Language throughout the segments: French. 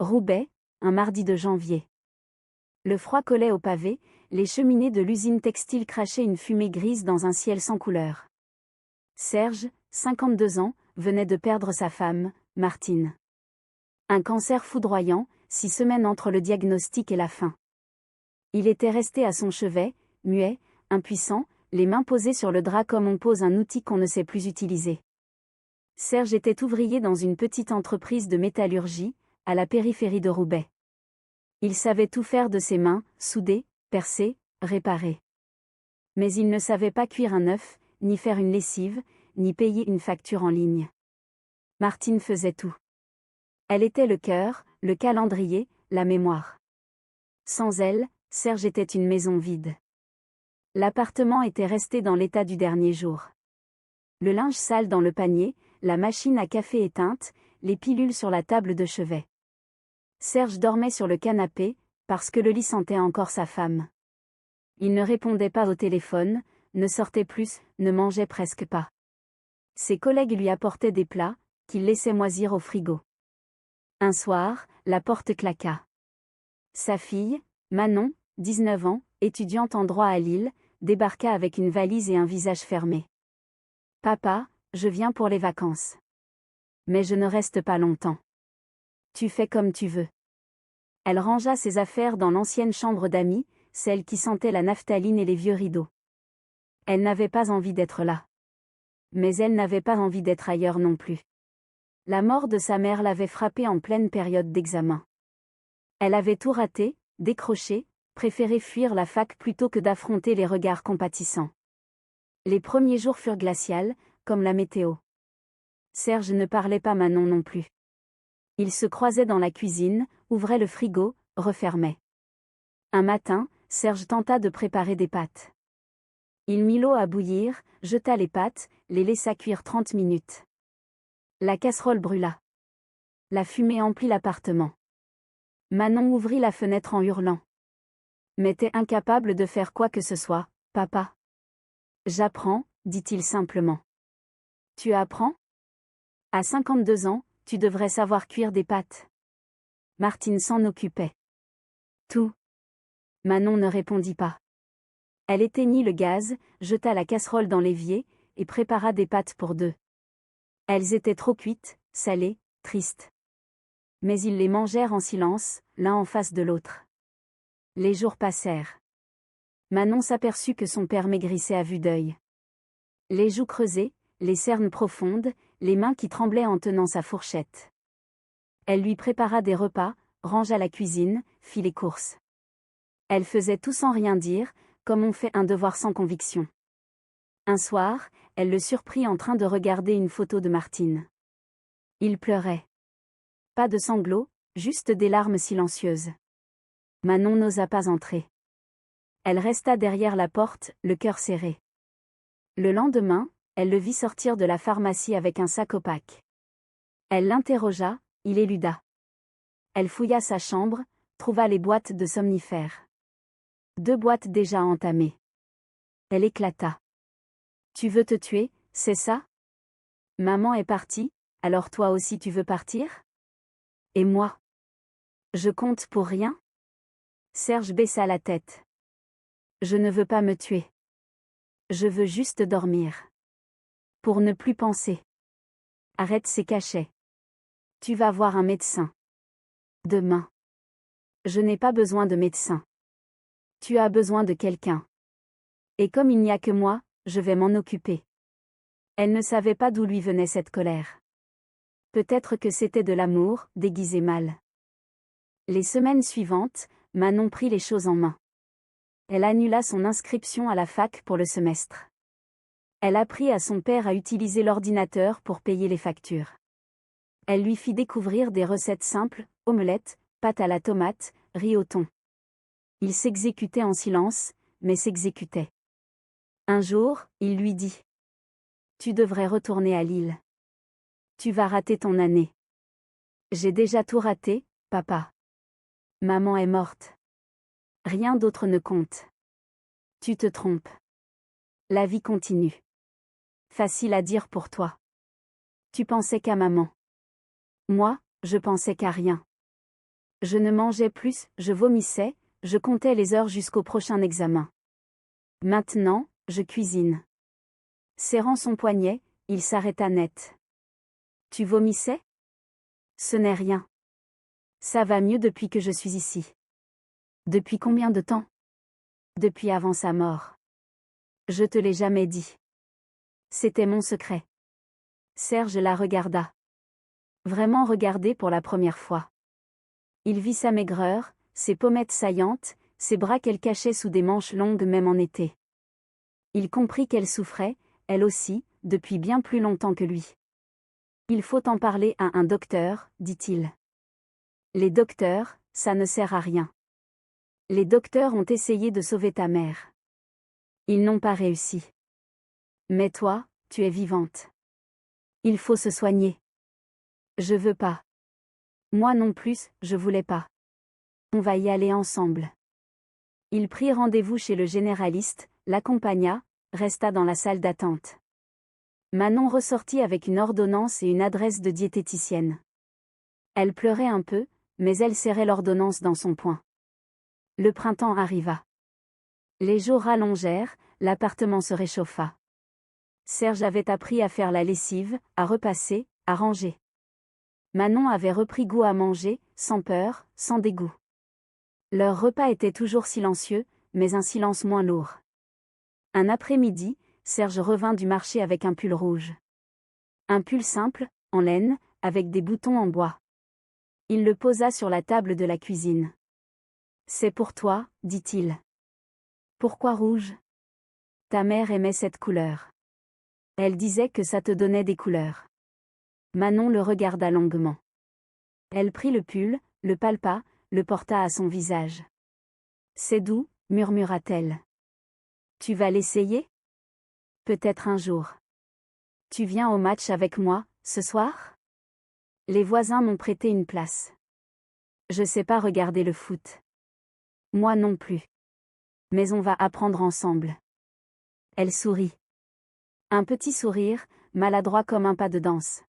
Roubaix, un mardi de janvier. Le froid collait au pavé, les cheminées de l'usine textile crachaient une fumée grise dans un ciel sans couleur. Serge, 52 ans, venait de perdre sa femme, Martine. Un cancer foudroyant, 6 semaines entre le diagnostic et la fin. Il était resté à son chevet, muet, impuissant, les mains posées sur le drap comme on pose un outil qu'on ne sait plus utiliser. Serge était ouvrier dans une petite entreprise de métallurgie, à la périphérie de Roubaix. Il savait tout faire de ses mains, souder, percer, réparer. Mais il ne savait pas cuire un œuf, ni faire une lessive, ni payer une facture en ligne. Martine faisait tout. Elle était le cœur, le calendrier, la mémoire. Sans elle, Serge était une maison vide. L'appartement était resté dans l'état du dernier jour. Le linge sale dans le panier, la machine à café éteinte, les pilules sur la table de chevet. Serge dormait sur le canapé, parce que le lit sentait encore sa femme. Il ne répondait pas au téléphone, ne sortait plus, ne mangeait presque pas. Ses collègues lui apportaient des plats, qu'il laissait moisir au frigo. Un soir, la porte claqua. Sa fille, Manon, 19 ans, étudiante en droit à Lille, débarqua avec une valise et un visage fermé. « Papa, je viens pour les vacances. Mais je ne reste pas longtemps. Tu fais comme tu veux. » Elle rangea ses affaires dans l'ancienne chambre d'amis, celle qui sentait la naphtaline et les vieux rideaux. Elle n'avait pas envie d'être là. Mais elle n'avait pas envie d'être ailleurs non plus. La mort de sa mère l'avait frappée en pleine période d'examen. Elle avait tout raté, décroché, préféré fuir la fac plutôt que d'affronter les regards compatissants. Les premiers jours furent glacials, comme la météo. Serge ne parlait pas Manon non plus. Ils se croisaient dans la cuisine, ouvraient le frigo, refermaient. Un matin, Serge tenta de préparer des pâtes. Il mit l'eau à bouillir, jeta les pâtes, les laissa cuire 30 minutes. La casserole brûla. La fumée emplit l'appartement. Manon ouvrit la fenêtre en hurlant. Mais t'es incapable de faire quoi que ce soit, papa. J'apprends, dit-il simplement. Tu apprends? À 52 ans, tu devrais savoir cuire des pâtes. Martine s'en occupait. Tout. Manon ne répondit pas. Elle éteignit le gaz, jeta la casserole dans l'évier, et prépara des pâtes pour deux. Elles étaient trop cuites, salées, tristes. Mais ils les mangèrent en silence, l'un en face de l'autre. Les jours passèrent. Manon s'aperçut que son père maigrissait à vue d'œil. Les joues creusées, les cernes profondes, les mains qui tremblaient en tenant sa fourchette. Elle lui prépara des repas, rangea la cuisine, fit les courses. Elle faisait tout sans rien dire, comme on fait un devoir sans conviction. Un soir, elle le surprit en train de regarder une photo de Martine. Il pleurait. Pas de sanglots, juste des larmes silencieuses. Manon n'osa pas entrer. Elle resta derrière la porte, le cœur serré. Le lendemain, elle le vit sortir de la pharmacie avec un sac opaque. Elle l'interrogea, il éluda. Elle fouilla sa chambre, trouva les boîtes de somnifères. 2 boîtes déjà entamées. Elle éclata. Tu veux te tuer, c'est ça? Maman est partie, alors toi aussi tu veux partir? Et moi? Je compte pour rien? Serge baissa la tête. Je ne veux pas me tuer. Je veux juste dormir. Pour ne plus penser. Arrête ces cachets. Tu vas voir un médecin. Demain. Je n'ai pas besoin de médecin. Tu as besoin de quelqu'un. Et comme il n'y a que moi, je vais m'en occuper. Elle ne savait pas d'où lui venait cette colère. Peut-être que c'était de l'amour, déguisé mal. Les semaines suivantes, Manon prit les choses en main. Elle annula son inscription à la fac pour le semestre. Elle apprit à son père à utiliser l'ordinateur pour payer les factures. Elle lui fit découvrir des recettes simples, omelettes, pâtes à la tomate, riz au thon. Il s'exécutait en silence, mais s'exécutait. Un jour, il lui dit. Tu devrais retourner à Lille. Tu vas rater ton année. J'ai déjà tout raté, papa. Maman est morte. Rien d'autre ne compte. Tu te trompes. La vie continue. Facile à dire pour toi. Tu pensais qu'à maman. Moi, je pensais qu'à rien. Je ne mangeais plus, je vomissais, je comptais les heures jusqu'au prochain examen. Maintenant, je cuisine. Serrant son poignet, il s'arrêta net. Tu vomissais? Ce n'est rien. Ça va mieux depuis que je suis ici. Depuis combien de temps? Depuis avant sa mort. Je te l'ai jamais dit. C'était mon secret. Serge la regarda. Vraiment regardé pour la première fois. Il vit sa maigreur, ses pommettes saillantes, ses bras qu'elle cachait sous des manches longues même en été. Il comprit qu'elle souffrait, elle aussi, depuis bien plus longtemps que lui. Il faut en parler à un docteur, dit-il. Les docteurs, ça ne sert à rien. Les docteurs ont essayé de sauver ta mère. Ils n'ont pas réussi. Mais toi, tu es vivante. Il faut se soigner. Je veux pas. Moi non plus, je voulais pas. On va y aller ensemble. Il prit rendez-vous chez le généraliste, l'accompagna, resta dans la salle d'attente. Manon ressortit avec une ordonnance et une adresse de diététicienne. Elle pleurait un peu, mais elle serrait l'ordonnance dans son poing. Le printemps arriva. Les jours rallongèrent, l'appartement se réchauffa. Serge avait appris à faire la lessive, à repasser, à ranger. Manon avait repris goût à manger, sans peur, sans dégoût. Leur repas était toujours silencieux, mais un silence moins lourd. Un après-midi, Serge revint du marché avec un pull rouge. Un pull simple, en laine, avec des boutons en bois. Il le posa sur la table de la cuisine. « C'est pour toi, dit-il. »« Pourquoi rouge ? » ?»« Ta mère aimait cette couleur. Elle disait que ça te donnait des couleurs. » Manon le regarda longuement. Elle prit le pull, le palpa, le porta à son visage. « C'est doux, murmura-t-elle. Tu vas l'essayer ? Peut-être un jour. Tu viens au match avec moi, ce soir ? Les voisins m'ont prêté une place. Je sais pas regarder le foot. Moi non plus. Mais on va apprendre ensemble. Elle sourit. Un petit sourire, maladroit comme un pas de danse.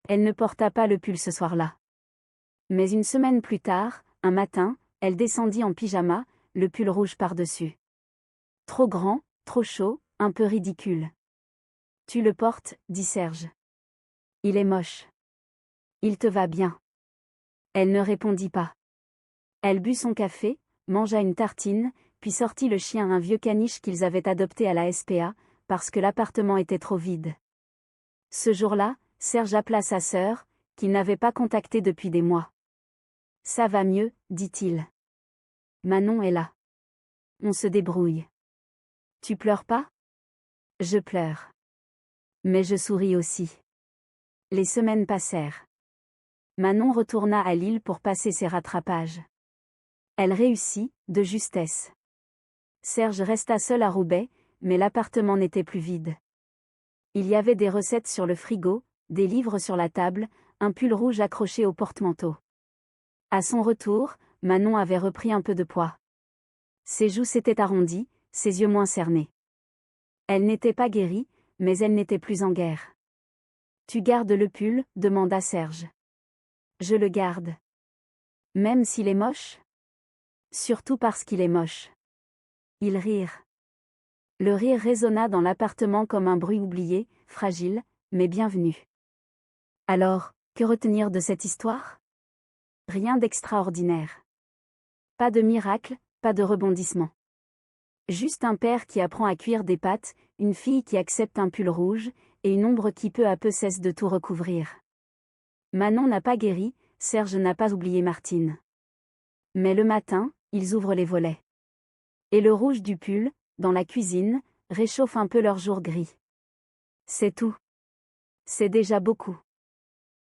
Elle ne porta pas le pull ce soir-là. Mais une semaine plus tard, un matin, elle descendit en pyjama, le pull rouge par-dessus. Trop grand, trop chaud, un peu ridicule. Tu le portes, dit Serge. Il est moche. Il te va bien. Elle ne répondit pas. Elle but son café, mangea une tartine, puis sortit le chien, un vieux caniche qu'ils avaient adopté à la SPA, parce que l'appartement était trop vide. Ce jour-là, Serge appela sa sœur, qu'il n'avait pas contactée depuis des mois. Ça va mieux, dit-il. Manon est là. On se débrouille. Tu pleures pas ? Je pleure. Mais je souris aussi. Les semaines passèrent. Manon retourna à Lille pour passer ses rattrapages. Elle réussit, de justesse. Serge resta seul à Roubaix, mais l'appartement n'était plus vide. Il y avait des recettes sur le frigo, des livres sur la table, un pull rouge accroché au porte-manteau. À son retour, Manon avait repris un peu de poids. Ses joues s'étaient arrondies, ses yeux moins cernés. Elle n'était pas guérie, mais elle n'était plus en guerre. « Tu gardes le pull ?» demanda Serge. « Je le garde. »« Même s'il est moche ?»« Surtout parce qu'il est moche. » Ils rirent. Le rire résonna dans l'appartement comme un bruit oublié, fragile, mais bienvenu. Alors, que retenir de cette histoire ? Rien d'extraordinaire. Pas de miracle, pas de rebondissement. Juste un père qui apprend à cuire des pâtes, une fille qui accepte un pull rouge, et une ombre qui peu à peu cesse de tout recouvrir. Manon n'a pas guéri, Serge n'a pas oublié Martine. Mais le matin, ils ouvrent les volets. Et le rouge du pull, dans la cuisine, réchauffe un peu leur jour gris. C'est tout. C'est déjà beaucoup.